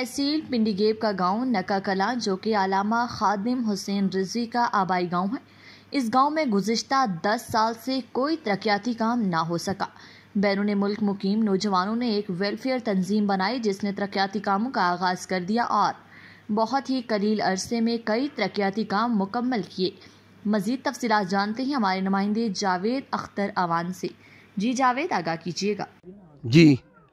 तहसील पिंडी गेब का गांव नका कलां जो कि अलामा खादिम हुसैन रिजवी का आबाई गांव है। इस गांव में गुज़िश्ता 10 साल से कोई तरक्याती काम ना हो सका। बैरून मुल्क मुकीम नौजवानों ने एक वेलफेयर तंजीम बनाई जिसने तरक्याती कामों का आगाज़ कर दिया और बहुत ही कलील अरसे में कई तरक्याती काम मुकम्मल किए। मज़ीद तफसीलात जानते हैं हमारे नुमाइंदे जावेद अख्तर अवान से। जी जावेद, आगाह कीजिएगा। जी,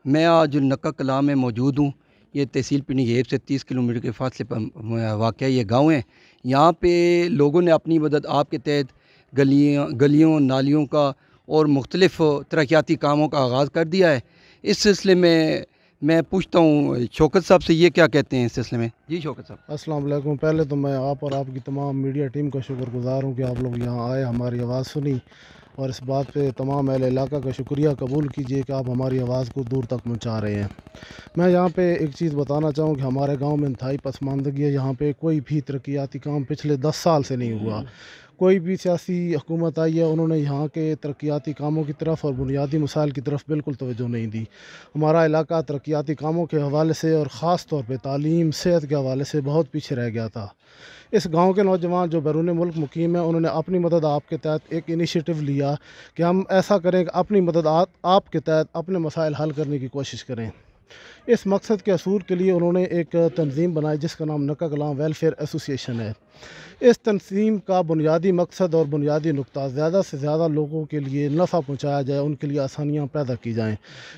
मैं आज नक्का कलां में मौजूद हूँ। ये तहसील पिंडी गेब से 30 किलोमीटर के फासले पर वाक़ ये गांव है। यहाँ पे लोगों ने अपनी मदद आपके तहत गलियों नालियों का और मुख्तलिफ़ तरक्याती कामों का आगाज़ कर दिया है। इस सिलसिले में मैं पूछता हूँ शौकत साहब से, ये क्या कहते हैं इस सिलसिले में? जी शौकत साहब। अस्सलाम वालेकुम। पहले तो मैं आप और आपकी तमाम मीडिया टीम का शुक्रगुज़ार हूँ कि आप लोग यहाँ आए, हमारी आवाज़ सुनी, और इस बात पे तमाम अहले इलाका का शुक्रिया कबूल कीजिए कि आप हमारी आवाज़ को दूर तक पहुँचा रहे हैं। मैं यहाँ पे एक चीज़ बताना चाहूँ कि हमारे गांव में इंतहाई पसमानदगी है। यहाँ पे कोई भी तरक्याती काम पिछले 10 साल से नहीं हुआ। कोई भी सियासी हुकूमत आई है, उन्होंने यहाँ के तरक्याती कामों की तरफ और बुनियादी मसाइल की तरफ बिल्कुल तवज्जो नहीं दी। हमारा इलाका तरक्याती कामों के हवाले से और ख़ास तौर पे तालीम सेहत के हवाले से बहुत पीछे रह गया था। इस गांव के नौजवान जो बैरून मुल्क मुकीम है, उन्होंने अपनी मदद आपके तहत एक इनिशिएटिव लिया कि हम ऐसा करें कि अपनी मदद आपके तहत अपने मसाइल हल करने की कोशिश करें। इस मकसद के असूल के लिए उन्होंने एक तंजीम बनाई जिसका नाम नक्का कलां वेलफेयर एसोसिएशन है। इस तंजीम का बुनियादी मकसद और बुनियादी नुक्ता ज़्यादा से ज़्यादा लोगों के लिए नफ़ा पहुँचाया जाए, उनके लिए आसानियाँ पैदा की जाएँ।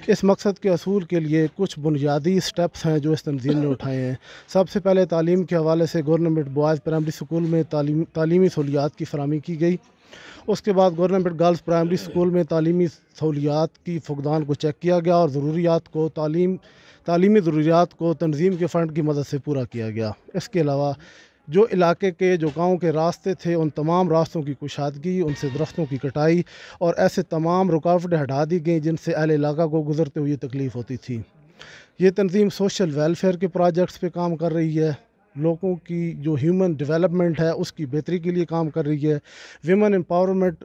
इस मकसद के असूल के लिए कुछ बुनियादी स्टेप्स हैं जो इस तंजीम ने उठाए हैं। सबसे पहले तालीम के हवाले से गवर्नमेंट बॉयज़ प्राइमरी स्कूल में तालीमी सहूलियात की फराहमी की गई। उसके बाद गवर्नमेंट गर्ल्स प्राइमरी स्कूल में तालीमी सहूलियात की फुकदान को चेक किया गया और तालीमी ज़रूरियात को तंजीम के फ़ंड की मदद से पूरा किया गया। इसके अलावा जो इलाके के जो गाँव के रास्ते थे, उन तमाम रास्तों की कुशादगी, उनसे दरख्तों की कटाई और ऐसे तमाम रुकावटें हटा दी गई जिनसे अहले इलाका को गुज़रते हुए तकलीफ़ होती थी। ये तंजीम सोशल वेलफेयर के प्रोजेक्ट्स पे काम कर रही है, लोगों की जो ह्यूमन डेवलपमेंट है उसकी बेहतरी के लिए काम कर रही है, विमेन एम्पावरमेंट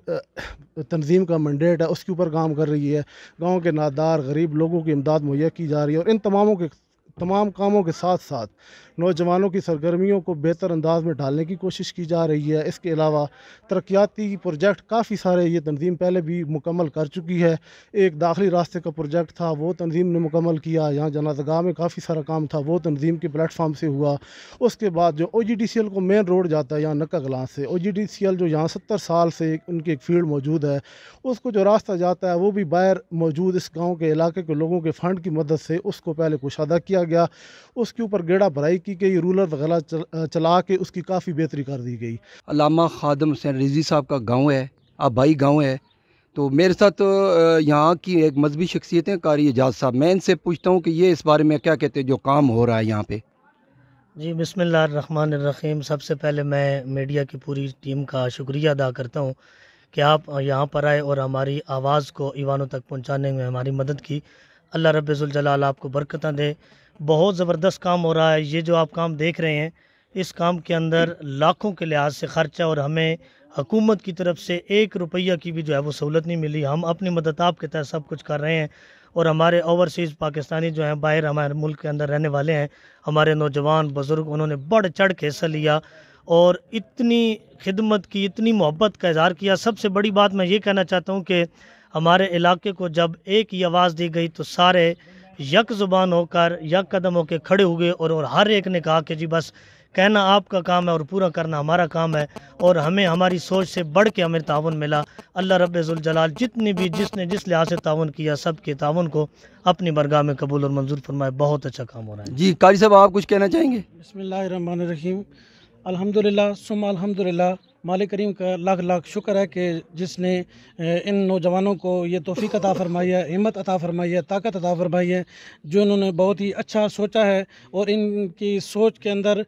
तंजीम का मैंडेट है उसके ऊपर काम कर रही है, गांव के नादार गरीब लोगों की इमदाद मुहैया की जा रही है। और इन तमाम कामों के साथ साथ नौजवानों की सरगर्मियों को बेहतर अंदाज में डालने की कोशिश की जा रही है। इसके अलावा तरक्याती प्रोजेक्ट काफ़ी सारे ये तंजीम पहले भी मुकम्मल कर चुकी है। एक दाखिली रास्ते का प्रोजेक्ट था, वो तंजीम ने मुकम्मल किया। यहाँ जनाज़गाह में काफ़ी सारा काम था, वो तंजीम के प्लेटफार्म से हुआ। उसके बाद जो OGDCL को मेन रोड जाता है यहाँ नक्का कलां से, OGDCL जो यहाँ 70 साल से उनकी एक फील्ड मौजूद है, उसको जो रास्ता जाता है वो भी बाहर मौजूद इस गाँव के इलाके के लोगों के फ़ंड की मदद से उसको पहले कुशादा किया गया, उसके ऊपर गेड़ा भराई की गई, रूलर वगैरह चला के उसकी काफ़ी बेहतरी कर दी गई। अलामा खादिम हुसैन रिजवी साहब का गांव है, आबाई गांव है। तो मेरे साथ यहाँ की एक मजहबी शख्सियत हैं कारी एजाज साहब। मैं इनसे पूछता हूँ कि ये इस बारे में क्या कहते हैं जो काम हो रहा है यहाँ पे। जी बिस्मिल्लाहिर्रहमानिर्रहीम। सबसे पहले मैं मीडिया की पूरी टीम का शुक्रिया अदा करता हूँ कि आप यहाँ पर आए और हमारी आवाज़ को ईवानों तक पहुँचाने में हमारी मदद की। अल्लाह रब्बुल जलाल आपको बरकतें दे। बहुत ज़बरदस्त काम हो रहा है। ये जो आप काम देख रहे हैं, इस काम के अंदर लाखों के लिहाज से ख़र्चा और हमें हुकूमत की तरफ से 1 रुपया की भी जो है वो सहूलत नहीं मिली। हम अपनी मदद आपके तहत सब कुछ कर रहे हैं और हमारे ओवरसीज़ पाकिस्तानी जो हैं, बाहर हमारे मुल्क के अंदर रहने वाले हैं, हमारे नौजवान बुज़ुर्ग, उन्होंने बढ़ चढ़ के हिस्सा लिया और इतनी खिदमत की, इतनी मोहब्बत का इज़हार किया। सबसे बड़ी बात मैं ये कहना चाहता हूँ कि हमारे इलाके को जब एक ही आवाज़ दी गई तो सारे यक ज़ुबान होकर, यक कदम होकर खड़े हुए और हर एक ने कहा कि जी बस कहना आपका काम है और पूरा करना हमारा काम है। और हमें हमारी सोच से बढ़ के हमें ताउन मिला। अल्लाह रब्बुल जलाल जिसने जिस लिहाज से ताउन किया, सब के ताउन को अपनी बरगाह में कबूल और मंजूर फरमाए। बहुत अच्छा काम हो रहा है। जी कारी साहब, आप कुछ कहना चाहेंगे? बिस्मिल्लाहिर्रहमानिर्रहीम। अल्हम्दुलिल्लाह सुम्मा अल्हम्दुलिल्लाह। मालिक करीम का लाख लाख शुक्र है कि जिसने इन नौजवानों को ये तौफीक अता फरमाई है, हिम्मत अता फरमाई है, ताकत अता फरमाई है, जो इन्होंने बहुत ही अच्छा सोचा है और इनकी सोच के अंदर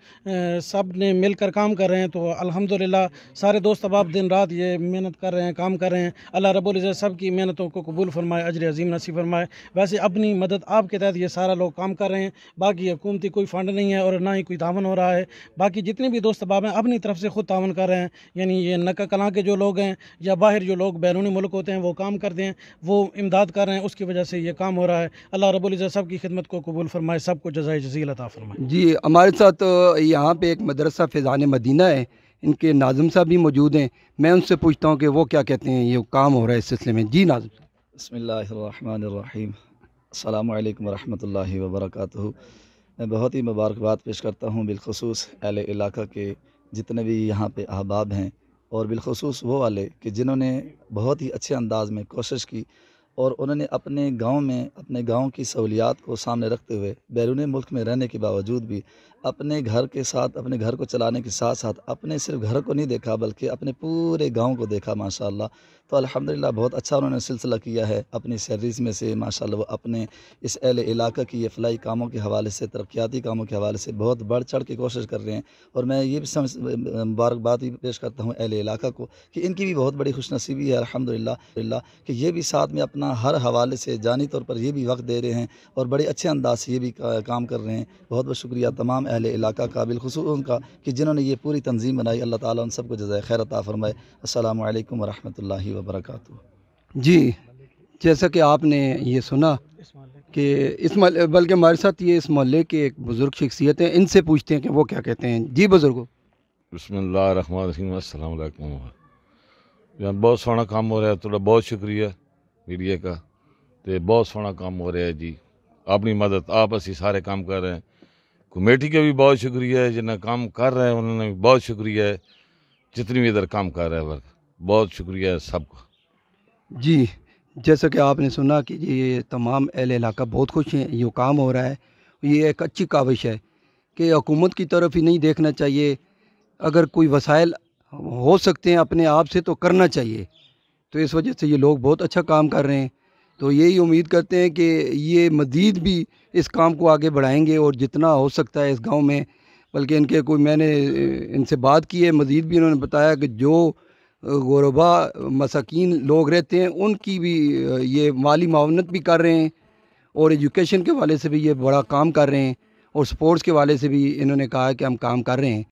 सब ने मिलकर काम कर रहे हैं। तो अल्हम्दुलिल्लाह सारे दोस्त अहबाब दिन रात ये मेहनत कर रहे हैं, काम कर रहे हैं। अल्लाह रब्बुल इज़्ज़त सब की मेहनतों को कबूल फरमाए, अजर अजीम नसीब फरमाए। वैसे अपनी मदद आपके तहत ये सारा लोग काम कर रहे हैं। बाकी हुकूमती कोई फ़ंड नहीं है और ना ही कोई तावन हो रहा है। बाकी जितने भी दोस्त अहबाब हैं अपनी तरफ से ख़ुद तावन कर रहे हैं यानी ये नक्का कलां के जो लोग हैं या बाहर जो लोग बैरूनी मुल्क होते हैं वो काम करते हैं, वो इमदाद कर रहे हैं, उसकी वजह से ये काम हो रहा है। अल्लाह रब्बुल इज़्ज़त सब की खिदमत को कबूल फरमाए, सबको जज़ाए जज़ील अता फरमाए। जी, हमारे साथ यहाँ पे एक मदरसा फैज़ान मदीना है, इनके नाज़िम साहब भी मौजूद हैं। मैं उनसे पूछता हूँ कि वो क्या कहते हैं, ये काम हो रहा है इस सिलसिले में। जी नाज़िम साहब। बिस्मिल्लाहिर्रहमानिर्रहीम, अस्सलामु अलैकुम वरहमतुल्लाहि वबरकातुहू। मैं बहुत ही मुबारकबाद पेश करता हूँ बिलखुसूस अहले इलाका के जितने भी यहाँ पे अहबाब हैं, और बिलखुसूस वो वाले कि जिन्होंने बहुत ही अच्छे अंदाज में कोशिश की और उन्होंने अपने गांव में अपने गांव की सहूलियात को सामने रखते हुए बैरून मुल्क में रहने के बावजूद भी अपने घर के साथ, अपने घर को चलाने के साथ साथ अपने सिर्फ घर को नहीं देखा बल्कि अपने पूरे गांव को देखा माशाअल्लाह। तो अल्हम्दुलिल्लाह बहुत अच्छा उन्होंने सिलसिला किया है। अपनी सैलरीज़ में से माशाअल्लाह वो अपने इस अहले इलाका की ये फलाही कामों के हवाले से, तरक्याती कामों के हवाले से बहुत बढ़ चढ़ के कोशिश कर रहे हैं। और मैं ये भी मुबारकबाद भी पेश करता हूँ अहले इलाका को कि इनकी भी बहुत बड़ी खुशनसीबी है अल्हम्दुलिल्लाह कि ये भी साथ में अपना हर हवाले से जानी तौर पर ये भी वक्त दे रहे हैं और बड़े अच्छे अंदाज से ये भी काम कर रहे हैं। बहुत बहुत शुक्रिया तमाम अहले इलाका का, बिलखुसूस उनका कि जिन्होंने ये पूरी तंजीम बनाई। अल्लाह ताला उन सबको जज़ाए खैर अता फरमाए। अस्सलामु अलैकुम वरहमतुल्लाहि वबरकातुहू। जी, जैसा कि आपने ये सुना कि इस बल्कि हमारे साथ ये इस मोहल्ले के एक बुज़ुर्ग शख्सियत हैं, इनसे पूछते हैं कि वो क्या कहते हैं। जी बुज़ुर्गो। बिस्मिल्लाहिर्रहमानिर्रहीम, अस्सलाम वालेकुम। यार बहुत सोहना काम हो रहा है, थोड़ा बहुत शुक्रिया मीडिया का, तो बहुत सोहना काम हो रहा है जी। अपनी मदद आप असी सारे काम कर रहे हैं। कमेटी का भी बहुत शुक्रिया है, जिन्हें काम कर रहे हैं उन्होंने भी बहुत शुक्रिया है, जितनी भी इधर काम कर रहे हैं वर्क, बहुत शुक्रिया है सबका। जी, जैसा कि आपने सुना कि ये तमाम अहले इलाका बहुत खुश हैं, ये काम हो रहा है। ये एक अच्छी काविश है कि हुकूमत की तरफ ही नहीं देखना चाहिए, अगर कोई वसाइल हो सकते हैं अपने आप से तो करना चाहिए। तो इस वजह से ये लोग बहुत अच्छा काम कर रहे हैं। तो यही उम्मीद करते हैं कि ये मज़ीद भी इस काम को आगे बढ़ाएंगे और जितना हो सकता है इस गांव में, बल्कि इनके कोई मैंने इनसे बात की है, मज़ीद भी इन्होंने बताया कि जो गुरबा मसाकीन लोग रहते हैं उनकी भी ये माली मावनत भी कर रहे हैं और एजुकेशन के वाले से भी ये बड़ा काम कर रहे हैं और स्पोर्ट्स के वाले से भी इन्होंने कहा कि हम काम कर रहे हैं।